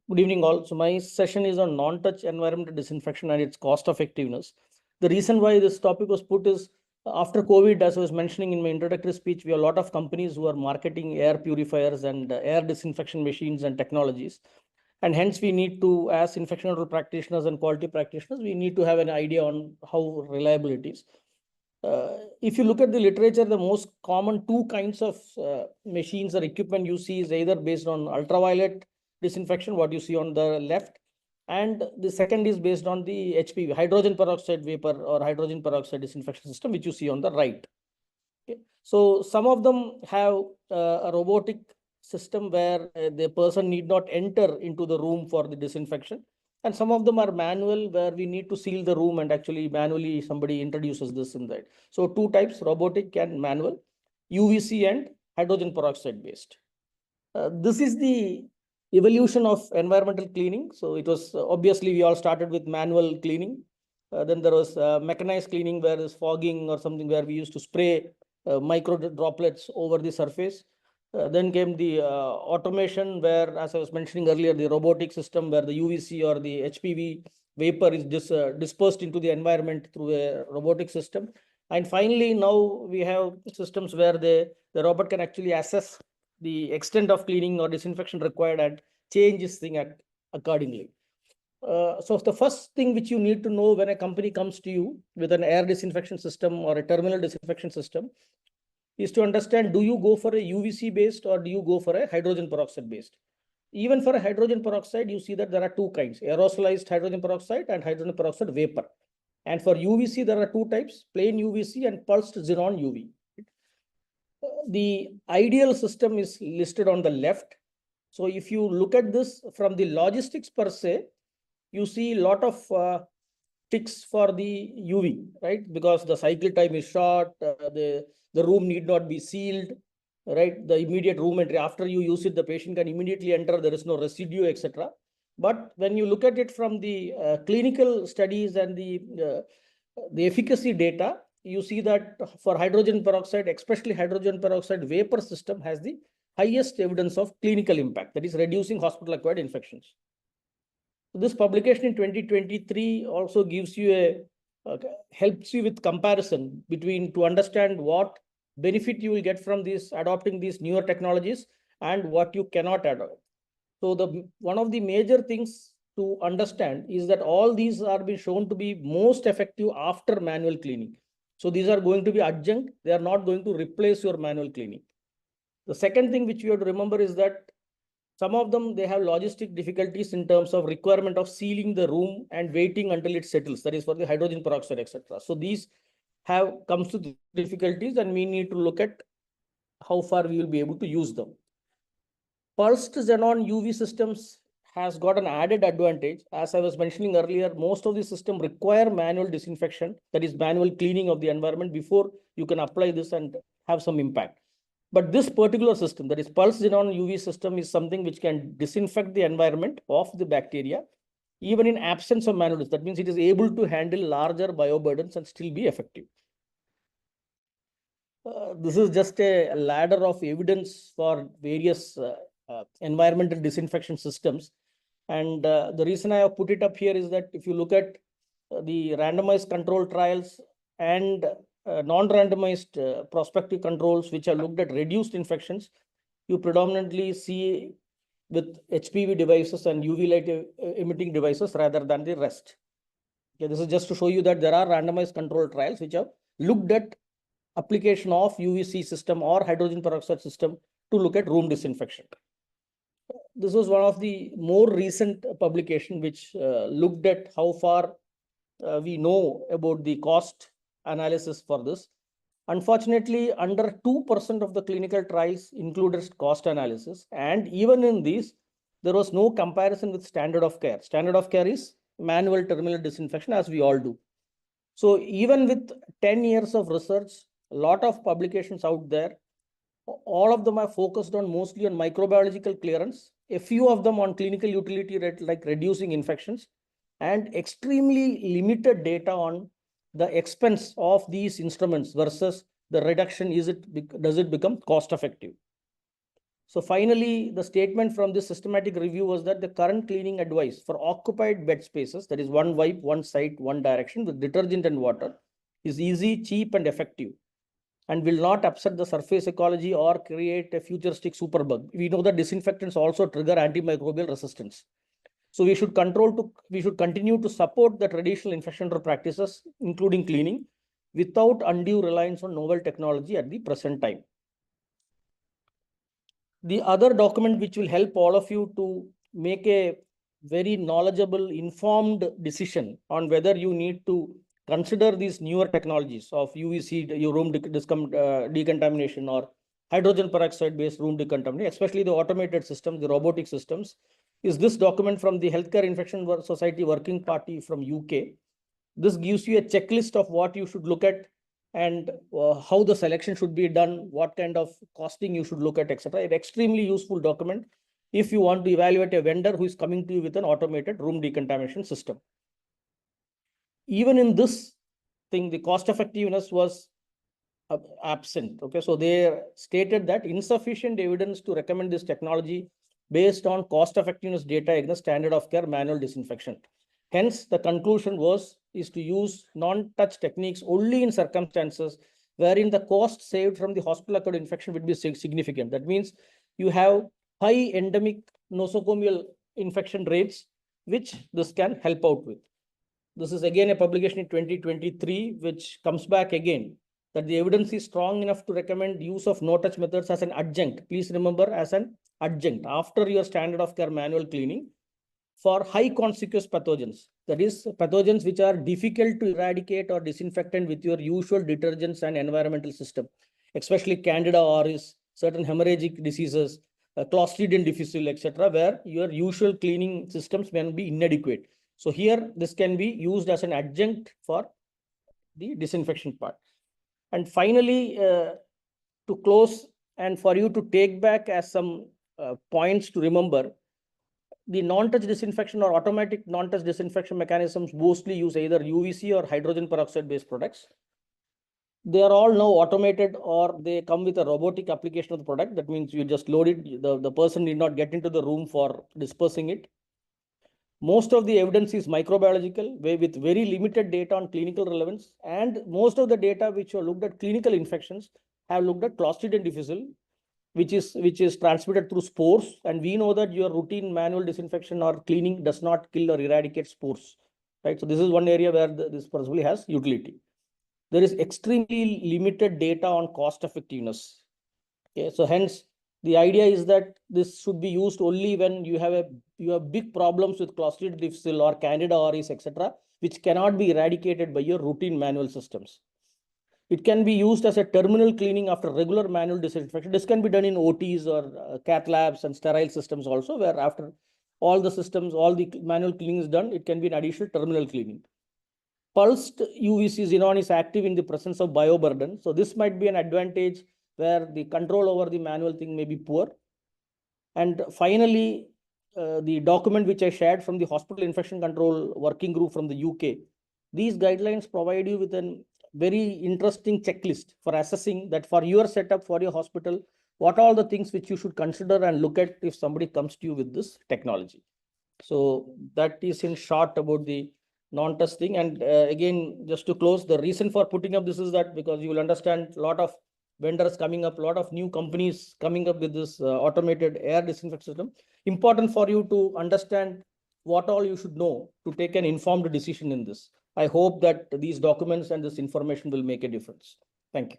Good evening all. So my session is on non-touch environmental disinfection and its cost effectiveness. The reason why this topic was put is after COVID, as I was mentioning in my introductory speech, we have a lot of companies who are marketing air purifiers and air disinfection machines and technologies. And hence we need to, as infection control practitioners and quality practitioners, we need to have an idea on how reliable it is. If you look at the literature, the most common two kinds of machines or equipment you see is either based on ultraviolet disinfection, what you see on the left, and the second is based on the HPV, hydrogen peroxide vapor or hydrogen peroxide disinfection system, which you see on the right. Okay. So some of them have a robotic system where the person need not enter into the room for the disinfection. And some of them are manual where we need to seal the room and actually manually somebody introduces this in that. So two types, robotic and manual, UVC and hydrogen peroxide based. This is the evolution of environmental cleaning. So it was obviously we all started with manual cleaning. Then there was mechanized cleaning where there's fogging or something where we used to spray micro droplets over the surface. Then came the automation where, as I was mentioning earlier, the robotic system where the UVC or the HPV vapor is dispersed into the environment through a robotic system. And finally, now we have systems where the robot can actually assess the extent of cleaning or disinfection required and change this thing accordingly. So the first thing which you need to know when a company comes to you with an air disinfection system or a terminal disinfection system is to understand, do you go for a UVC based or do you go for a hydrogen peroxide based? Even for a hydrogen peroxide, you see that there are two kinds, aerosolized hydrogen peroxide and hydrogen peroxide vapor. And for UVC, there are two types, plain UVC and pulsed xenon UV. The ideal system is listed on the left. So if you look at this from the logistics per se, you see a lot of ticks for the UV, right? Because the cycle time is short, the room need not be sealed, right? The immediate room entry, after you use it, the patient can immediately enter, there is no residue, etc. But when you look at it from the clinical studies and the efficacy data, you see that for hydrogen peroxide, especially hydrogen peroxide vapor system has the highest evidence of clinical impact, that is reducing hospital-acquired infections. This publication in 2023 also gives you helps you with comparison between to understand what benefit you will get from this adopting these newer technologies and what you cannot adopt. So one of the major things to understand is that all these are being shown to be most effective after manual cleaning. So these are going to be adjunct. They are not going to replace your manual cleaning. The second thing which you have to remember is that some of them, they have logistic difficulties in terms of requirement of sealing the room and waiting until it settles. That is for the hydrogen peroxide, etc. So these comes to difficulties and we need to look at how far we will be able to use them. Pulsed xenon UV systems has got an added advantage. As I was mentioning earlier, most of the systems require manual disinfection, that is manual cleaning of the environment before you can apply this and have some impact. But this particular system, that is pulsed xenon UV system, is something which can disinfect the environment of the bacteria, even in absence of manual. That means it is able to handle larger bioburdens and still be effective. This is just a ladder of evidence for various environmental disinfection systems. And the reason I have put it up here is that if you look at the randomized control trials and non-randomized prospective controls, which are looked at reduced infections, you predominantly see with HPV devices and UV light emitting devices rather than the rest. Okay, this is just to show you that there are randomized control trials which have looked at application of UVC system or hydrogen peroxide system to look at room disinfection. This was one of the more recent publication which looked at how far we know about the cost analysis for this. Unfortunately, under 2% of the clinical trials included cost analysis. And even in these, there was no comparison with standard of care. Standard of care is manual terminal disinfection, as we all do. So even with 10 years of research, a lot of publications out there, all of them are focused on mostly on microbiological clearance, a few of them on clinical utility rate, like reducing infections, and extremely limited data on the expense of these instruments versus the reduction. Does it become cost effective? So finally, the statement from this systematic review was that the current cleaning advice for occupied bed spaces, that is one wipe, one site, one direction with detergent and water, is easy, cheap, and effective, and will not upset the surface ecology or create a futuristic superbug. We know that disinfectants also trigger antimicrobial resistance. So we should continue to support the traditional infection control practices, including cleaning, without undue reliance on novel technology at the present time. The other document which will help all of you to make a very knowledgeable, informed decision on whether you need to consider these newer technologies of UVC, your room decontamination, or hydrogen peroxide based room decontamination, especially the automated systems, the robotic systems, is this document from the Healthcare Infection Society Working Party from UK. This gives you a checklist of what you should look at and how the selection should be done, what kind of costing you should look at, etc. An extremely useful document if you want to evaluate a vendor who is coming to you with an automated room decontamination system. Even in this thing, the cost effectiveness was absent. Okay, so they stated that insufficient evidence to recommend this technology based on cost effectiveness data against standard of care manual disinfection. Hence, the conclusion is to use non-touch techniques only in circumstances wherein the cost saved from the hospital-acquired infection would be significant. That means you have high endemic nosocomial infection rates, which this can help out with. This is again a publication in 2023, which comes back again that the evidence is strong enough to recommend use of no-touch methods as an adjunct. Please remember, as an adjunct after your standard of care manual cleaning for high conspicuous pathogens. That is, pathogens which are difficult to eradicate or disinfectant with your usual detergents and environmental system, especially Candida auris, certain hemorrhagic diseases, Clostridium difficile, etc., where your usual cleaning systems may be inadequate. So here, this can be used as an adjunct for the disinfection part. And finally, to close and for you to take back as some points to remember, the non-touch disinfection or automatic non-touch disinfection mechanisms mostly use either UVC or hydrogen peroxide based products. They are all now automated or they come with a robotic application of the product. That means you just load it. The person need not get into the room for dispersing it. Most of the evidence is microbiological, with very limited data on clinical relevance. And most of the data which are looked at clinical infections have looked at Clostridium difficile, which is transmitted through spores. And we know that your routine manual disinfection or cleaning does not kill or eradicate spores, right? So this is one area where this possibly has utility. There is extremely limited data on cost effectiveness. Okay, so hence the idea is that this should be used only when you have big problems with Clostridium difficile or Candida auris, etc., which cannot be eradicated by your routine manual systems. It can be used as a terminal cleaning after regular manual disinfection. This can be done in OTs or cath labs and sterile systems also, where after all the systems, all the manual cleaning is done, it can be an additional terminal cleaning. Pulsed UVC xenon is active in the presence of bioburden. So this might be an advantage where the control over the manual thing may be poor. And finally, the document which I shared from the Hospital Infection Control Working Group from the UK, these guidelines provide you with a very interesting checklist for assessing that for your setup, for your hospital, what are all the things which you should consider and look at if somebody comes to you with this technology. So that is in short about the non-touch thing. And again, just to close, the reason for putting up this is that because you will understand a lot of vendors coming up, a lot of new companies coming up with this automated air disinfection system. Important for you to understand what all you should know to take an informed decision in this. I hope that these documents and this information will make a difference. Thank you.